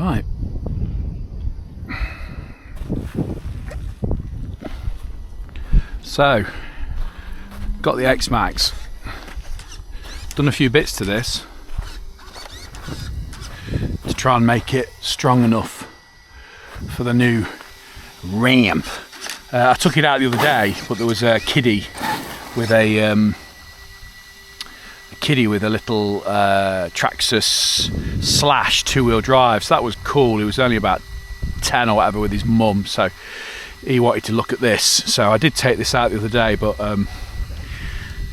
Right. So, got the X-Maxx. Done a few bits to this to try and make it strong enough for the new ramp. I took it out the other day, but there was a kiddie with a little Kcrc slash two-wheel drive, so that was cool. He was only about 10 or whatever with his mum, so he wanted to look at this. So I did take this out the other day, but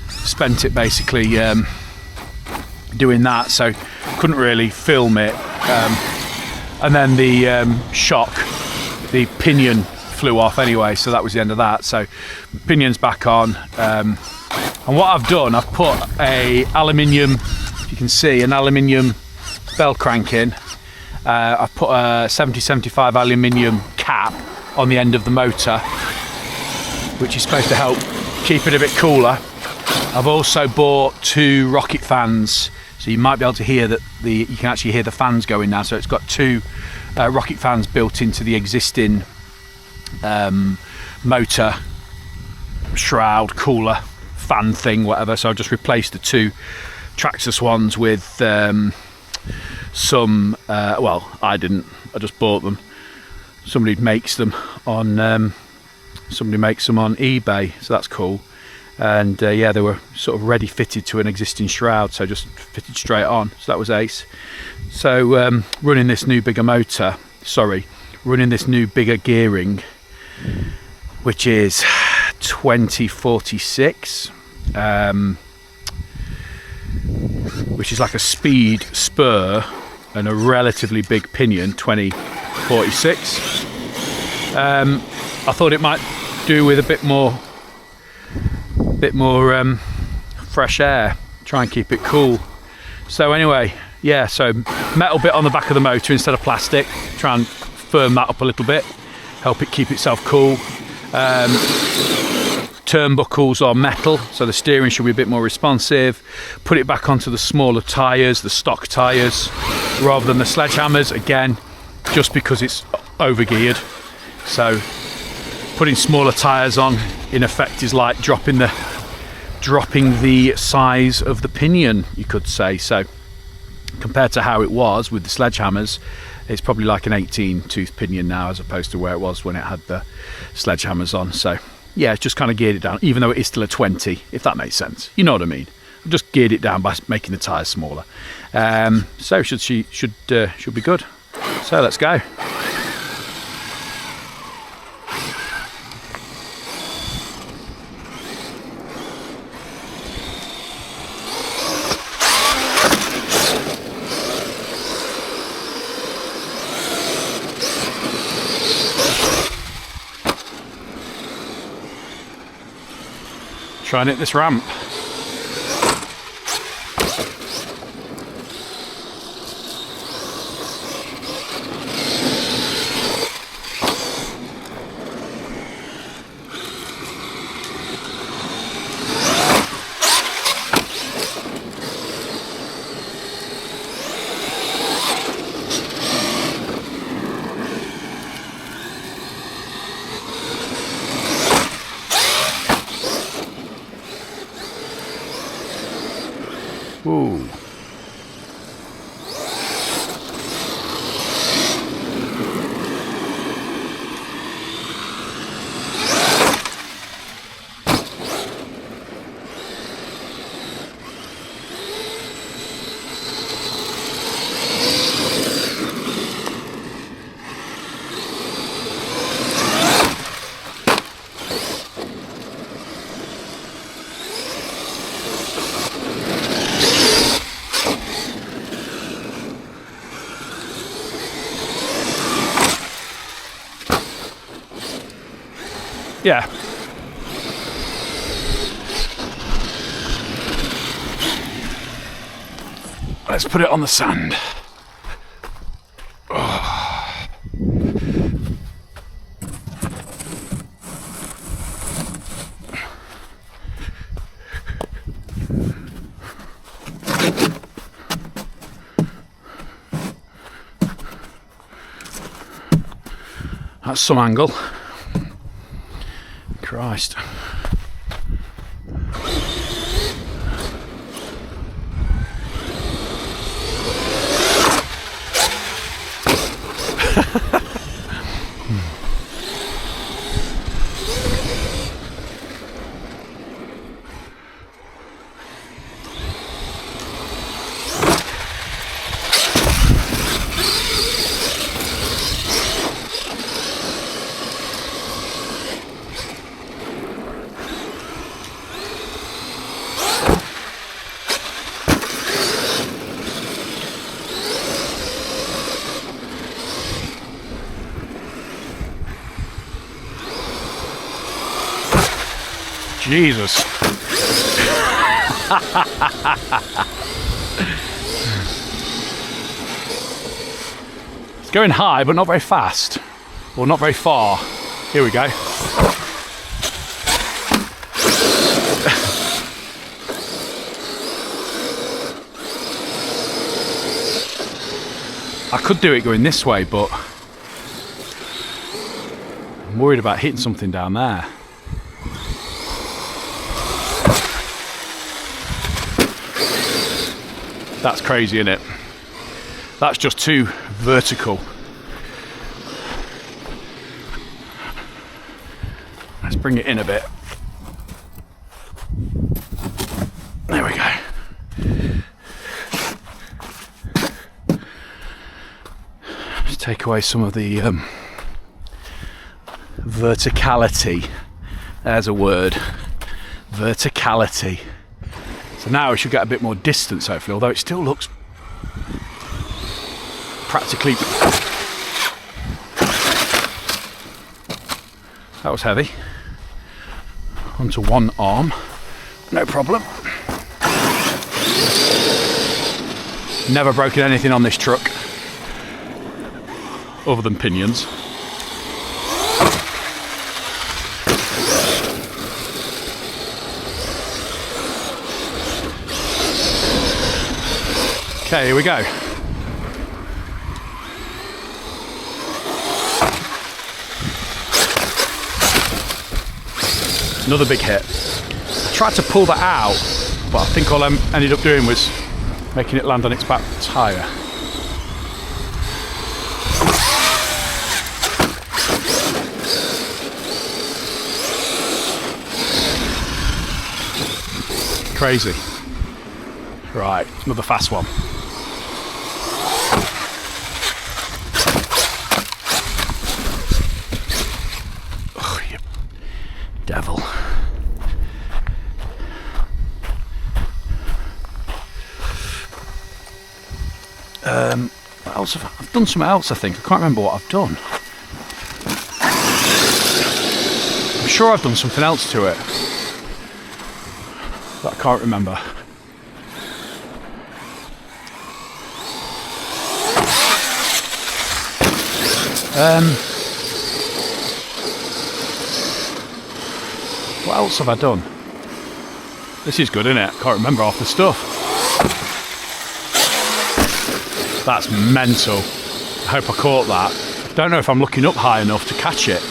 spent it basically doing that, so couldn't really film it. And then the shock, the pinion flew off anyway, so that was the end of that. So pinion's back on. And what I've done, I've put a aluminium, if you can see, an aluminium bell crank in. I've put a 70-75 aluminium cap on the end of the motor, which is supposed to help keep it a bit cooler. I've also bought 2 rocket fans, so you might be able to hear that you can actually hear the fans going now. So it's got 2 rocket fans built into the existing motor shroud, cooler, fan thing, whatever. So I've just replaced the 2 Kcrc ones with some, well, I didn't, I just bought them. Somebody makes them on eBay, so that's cool. And yeah, they were sort of ready fitted to an existing shroud, so just fitted straight on, so that was ace. So running this new bigger motor, running this new bigger gearing, which is 2046, which is like a speed spur and a relatively big pinion, 2046. I thought it might do with a bit more fresh air, try and keep it cool. So anyway, yeah, so metal bit on the back of the motor instead of plastic, try and firm that up a little bit, help it keep itself cool. Turnbuckles are metal, so the steering should be a bit more responsive. Put it back onto the smaller tyres, the stock tyres, rather than the sledgehammers, again, just because it's overgeared. So putting smaller tyres on, in effect, is like dropping the size of the pinion, you could say. So compared to how it was with the sledgehammers, it's probably like an 18 tooth pinion now, as opposed to where it was when it had the sledgehammers on. So yeah, it's just kind of geared it down, even though it is still a 20, if that makes sense. You know what I mean? I've just geared it down by making the tyres smaller. So should be good. So let's go. Try and hit this ramp. Ooh. Yeah. Let's put it on the sand. That's some angle. Christ. Jesus. It's going high, but not very fast. Or not very far. Here we go. I could do it going this way, but I'm worried about hitting something down there. That's crazy, isn't it? That's just too vertical. Let's bring it in a bit. There we go. Let's take away some of the verticality. There's a word. Verticality. So now we should get a bit more distance, hopefully, although it still looks practically... That was heavy. Onto one arm. No problem. Never broken anything on this truck other than pinions. Okay, here we go. Another big hit. I tried to pull that out, but I think all I ended up doing was making it land on its back tyre. Crazy. Right, another fast one. Oh, you devil. What else I've done something else, I think. I can't remember what I've done. I'm sure I've done something else to it, but I can't remember. What else have I done? This is good, isn't it? Can't remember half the stuff. That's mental. I hope I caught that. Don't know if I'm looking up high enough to catch it.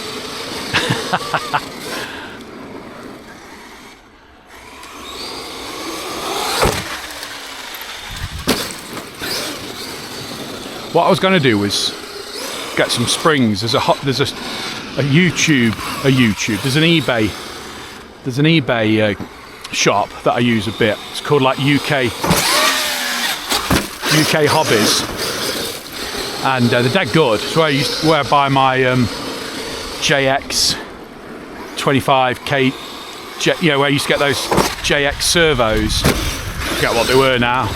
What I was going to do was get some springs. There's an eBay shop that I use a bit. It's called like UK Hobbies, and they're dead good. It's where I buy my JX 25K, where I used to get those JX servos. I forget what they were now.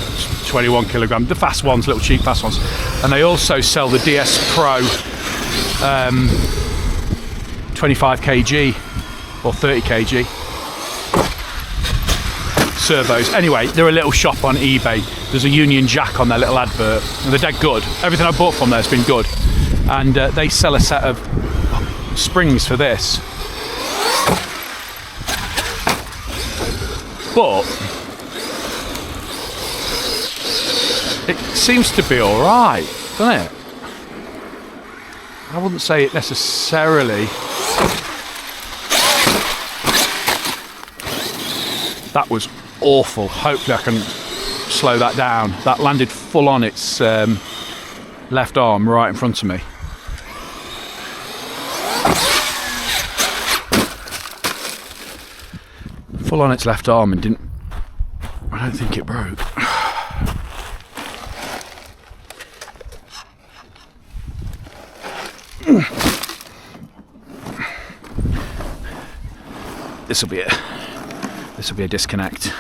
21 kilogram, the fast ones, little cheap fast ones. And they also sell the DS Pro 25 kg or 30 kg servos. Anyway, they're a little shop on eBay. There's a Union Jack on their little advert, and they're dead good. Everything I bought from there has been good. And they sell a set of springs for this. But it seems to be alright, doesn't it? I wouldn't say it necessarily. That was awful. Hopefully I can slow that down. That landed full on its left arm right in front of me. Full on its left arm and didn't... I don't think it broke. This will be it. This will be a disconnect.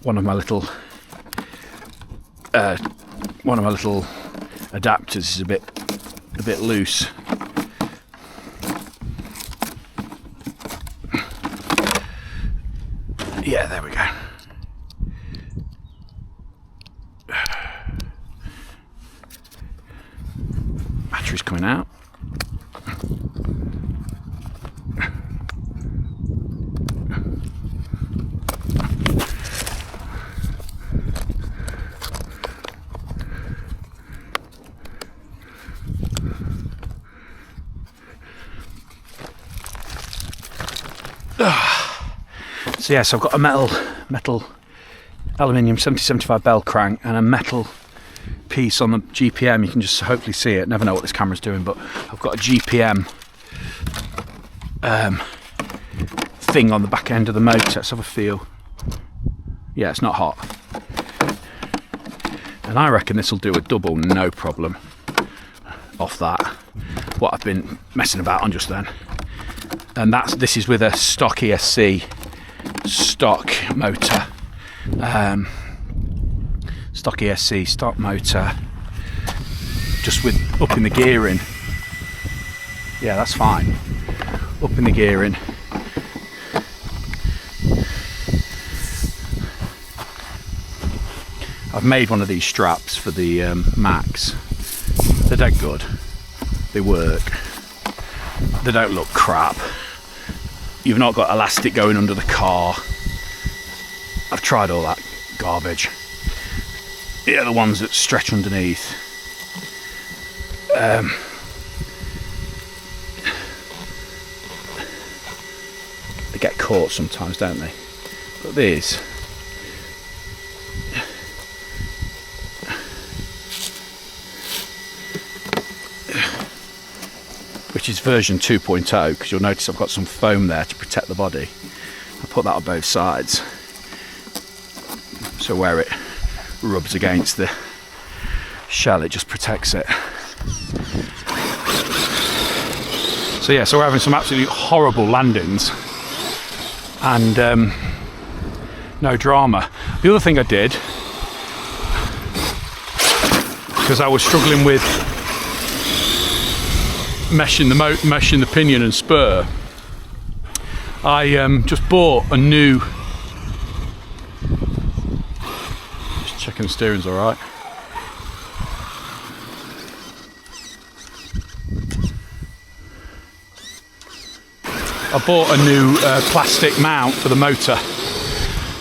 One of my little adapters is a bit loose. Yeah, there we go. Battery's coming out. So yes, I've got a metal aluminium 7075 bell crank and a metal piece on the GPM. You can just hopefully see it. Never know what this camera's doing, but I've got a GPM thing on the back end of the motor. Let's have a feel. Yeah, it's not hot, and I reckon this will do a double no problem off that. What I've been messing about on just then, and this is with a stock ESC stock motor, stock ESC stock motor, just with upping the gearing. Yeah, that's fine. Upping the gearing. I've made one of these straps for the Max. They're dead good. They work. They don't look crap. You've not got elastic going under the car. I've tried all that garbage. Yeah, the ones that stretch underneath. They get caught sometimes, don't they? But these, which is version 2.0, because you'll notice I've got some foam there to protect the body. I put that on both sides, so where it rubs against the shell, it just protects it. So yeah, so we're having some absolutely horrible landings and no drama. The other thing I did, because I was struggling with meshing the pinion and spur, I just bought a new, just checking the steering's alright. I bought a new plastic mount for the motor.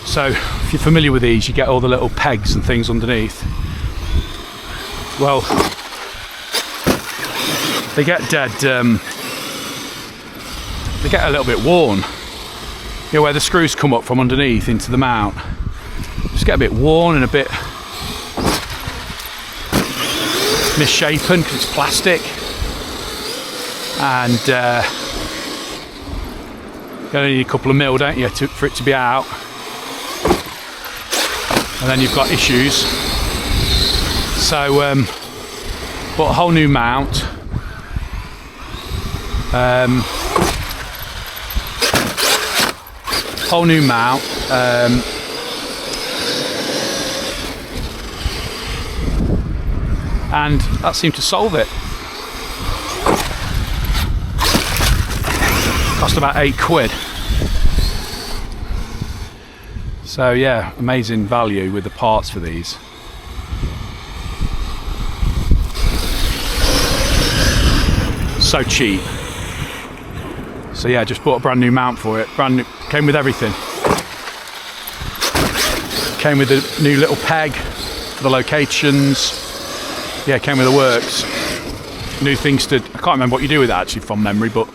So if you're familiar with these, you get all the little pegs and things underneath. Well, they get dead, they get a little bit worn. You know, where the screws come up from underneath into the mount, just get a bit worn and a bit misshapen because it's plastic. And you only need a couple of mil, don't you, for it to be out. And then you've got issues. So bought a whole new mount. Whole new mount. And that seemed to solve it. Cost about £8. So yeah, amazing value with the parts for these. So cheap. So yeah, just bought a brand new mount for it. Brand new, came with everything. Came with a new little peg for the locations. Yeah, it came with the works. New things to... I can't remember what you do with that actually from memory, but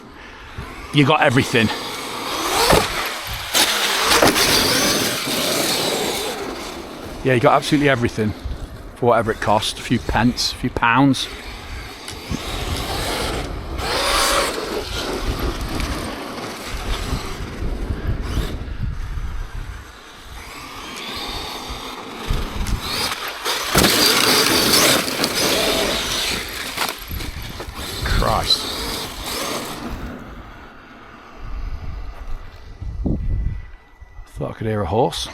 you got everything. Yeah, you got absolutely everything for whatever it cost. A few pence, a few pounds. Christ. Thought I could hear a horse.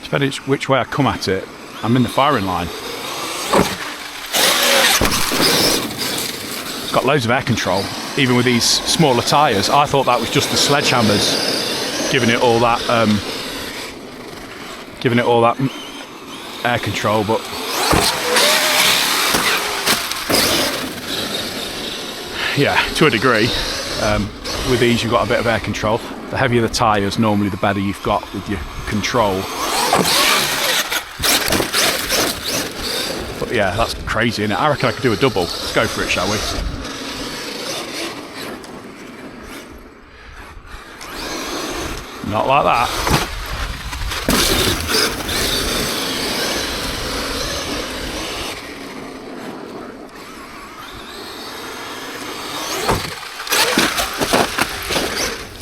Depending which way I come at it, I'm in the firing line. It's got loads of air control, even with these smaller tyres. I thought that was just the sledgehammers giving it all that air control, but yeah, to a degree. With these you've got a bit of air control. The heavier the tyres, normally the better you've got with your control. But yeah, that's crazy, isn't it? I reckon I could do a double. Let's go for it, shall we? Not like that.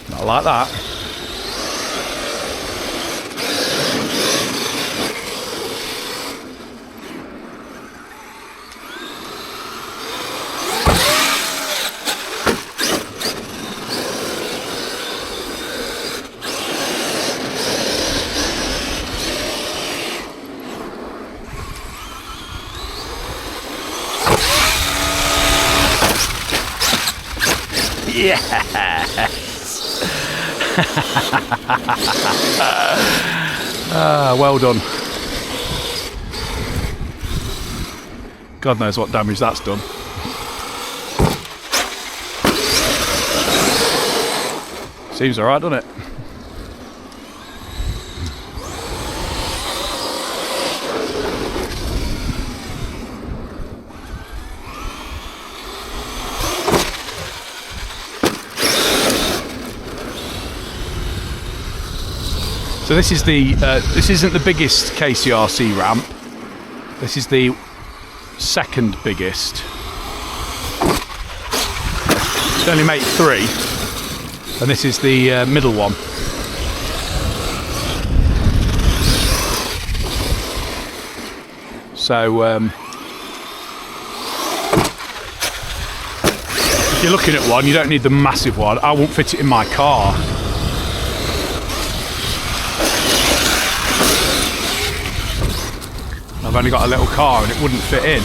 Not like that. Yes! Well done. God knows what damage that's done. Seems alright, doesn't it? So this is the this isn't the biggest Kcrc ramp. This is the second biggest. It's only made 3, and this is the middle one. So if you're looking at one, you don't need the massive one. I won't fit it in my car. I've only got a little car and it wouldn't fit in.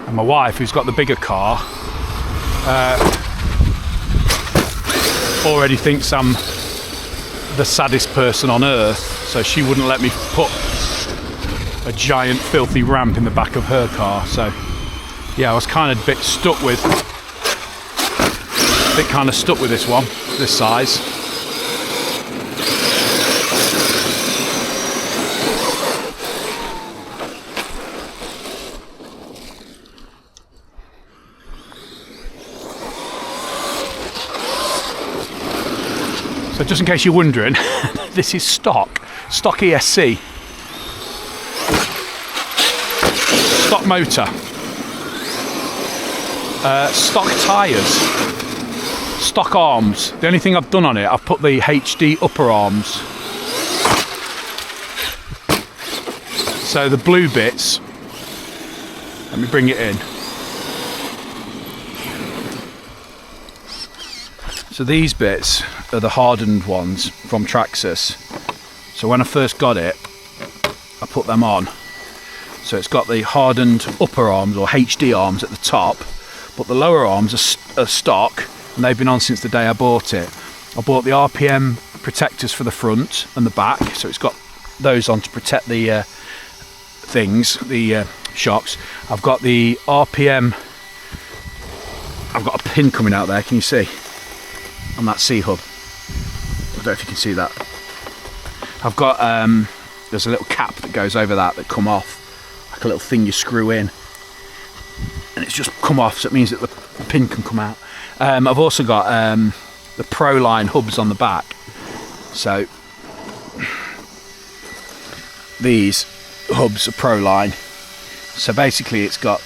And my wife, who's got the bigger car, already thinks I'm the saddest person on earth, so she wouldn't let me put a giant filthy ramp in the back of her car. So yeah, I was kind of a bit stuck with this one, this size. So just in case you're wondering, this is stock ESC, stock motor, stock tyres, stock arms. The only thing I've done on it, I've put the HD upper arms. So the blue bits, let me bring it in. So these bits are the hardened ones from Kcrc. So when I first got it, I put them on. So it's got the hardened upper arms or HD arms at the top, but the lower arms are stock, and they've been on since the day I bought it. I bought the RPM protectors for the front and the back, so it's got those on to protect the shocks. I've got the RPM, I've got a pin coming out there, can you see? On that C-hub. I don't know if you can see that. I've got, there's a little cap that goes over that come off, like a little thing you screw in. And it's just come off, so it means that the pin can come out. I've also got the Pro Line hubs on the back. So these hubs are Pro Line. So basically it's got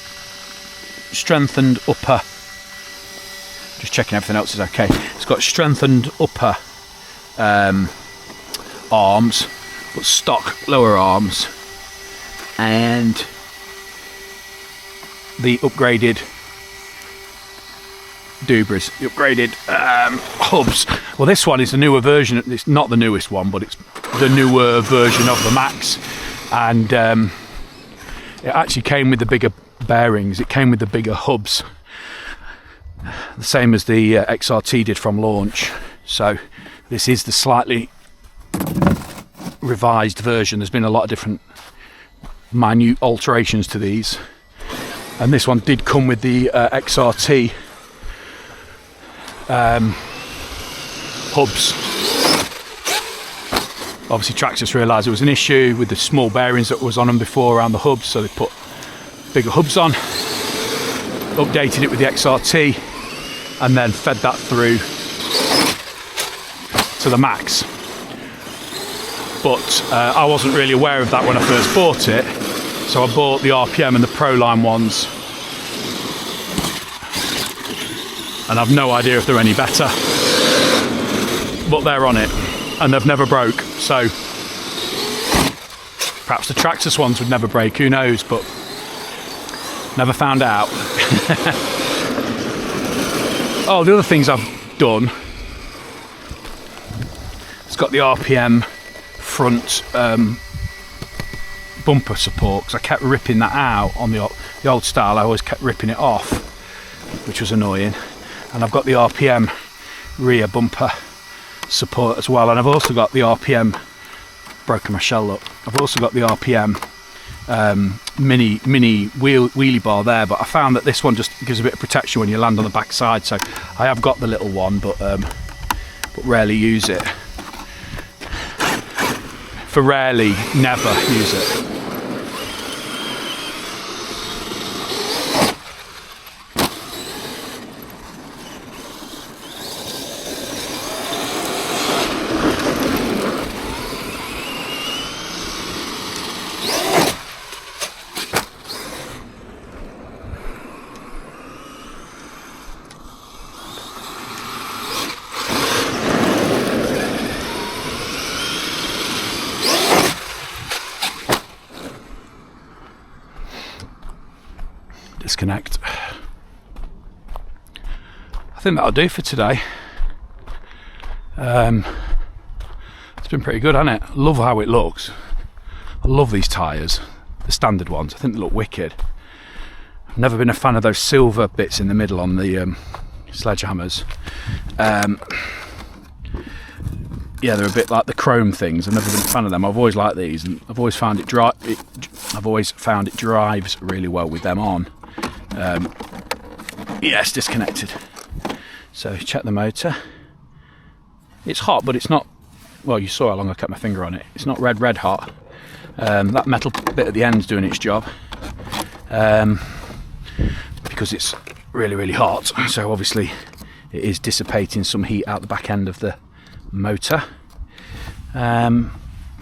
strengthened upper, just checking everything else is okay. It's got strengthened upper arms, but stock lower arms, and the upgraded Dubras, the upgraded hubs. Well, this one is the newer version. It's not the newest one, but it's the newer version of the Max, and it actually came with the bigger bearings. It came with the bigger hubs, the same as the Kcrc did from launch. So this is the slightly revised version. There's been a lot of different minute alterations to these, and this one did come with the Kcrc hubs. Obviously Kcrc realised there was an issue with the small bearings that was on them before around the hubs, so they put bigger hubs on, updated it with the Kcrc, and then fed that through to the Max. But I wasn't really aware of that when I first bought it, so I bought the RPM and the Pro Line ones, and I've no idea if they're any better, but they're on it and they've never broke. So perhaps the Kcrc ones would never break, who knows, but never found out. Oh, the other things I've done, it's got the RPM front bumper support, because I kept ripping that out on the old style. I always kept ripping it off, which was annoying. And I've got the RPM rear bumper support as well, and I've also got the RPM, broken my shell up, I've also got the RPM mini wheelie bar there, but I found that this one just gives a bit of protection when you land on the back side, so I have got the little one, but rarely use it. For rarely, never use it. Disconnect. I think that'll do for today. It's been pretty good, hasn't it? I love how it looks. I love these tyres, the standard ones. I think they look wicked. I've never been a fan of those silver bits in the middle on the sledgehammers. Yeah, they're a bit like the chrome things. I've never been a fan of them. I've always liked these, and I've always found it drives really well with them on. Yes, disconnected. So check the motor. It's hot, but it's not, well, you saw how long I kept my finger on it. It's not red hot. That metal bit at the end's doing its job, because it's really hot, so obviously it is dissipating some heat out the back end of the motor. I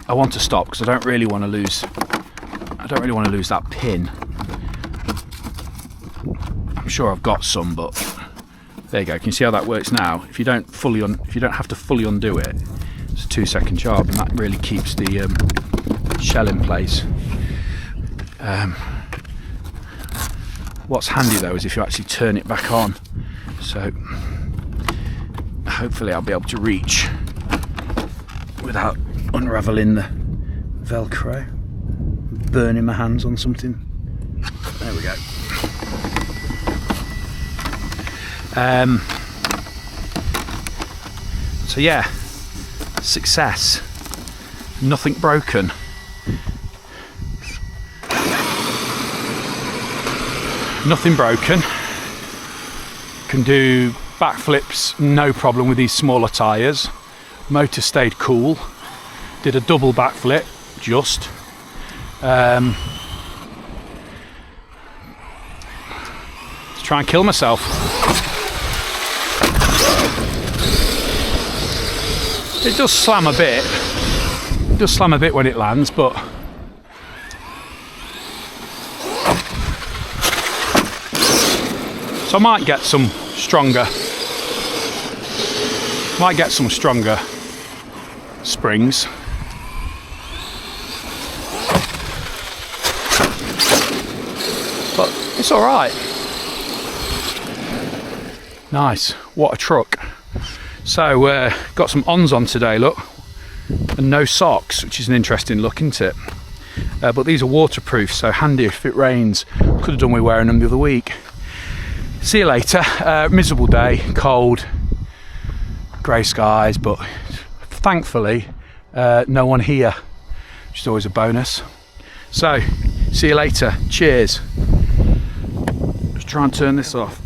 want to stop because I don't really want to lose that pin. I'm sure I've got some, but There you go. Can you see how that works now? If you don't have to fully undo it, it's a 2-second job, and that really keeps the shell in place. What's handy though is if you actually turn it back on. So hopefully I'll be able to reach without unraveling the Velcro, burning my hands on something. There we go. So yeah, success. Nothing broken. Nothing broken. Can do backflips no problem with these smaller tyres. Motor stayed cool. Did a double backflip just. Let's try and kill myself. It does slam a bit. It does slam a bit when it lands, but so I might get some stronger. Might get some stronger springs. But it's all right. Nice. What a truck. So got some ons on today, look, and no socks, which is an interesting look, isn't it? But these are waterproof, so handy if it rains. Could have done with wearing them the other week. See you later. Miserable day, cold, grey skies, but thankfully no one here, which is always a bonus. So see you later. Cheers. Let's try and turn this off.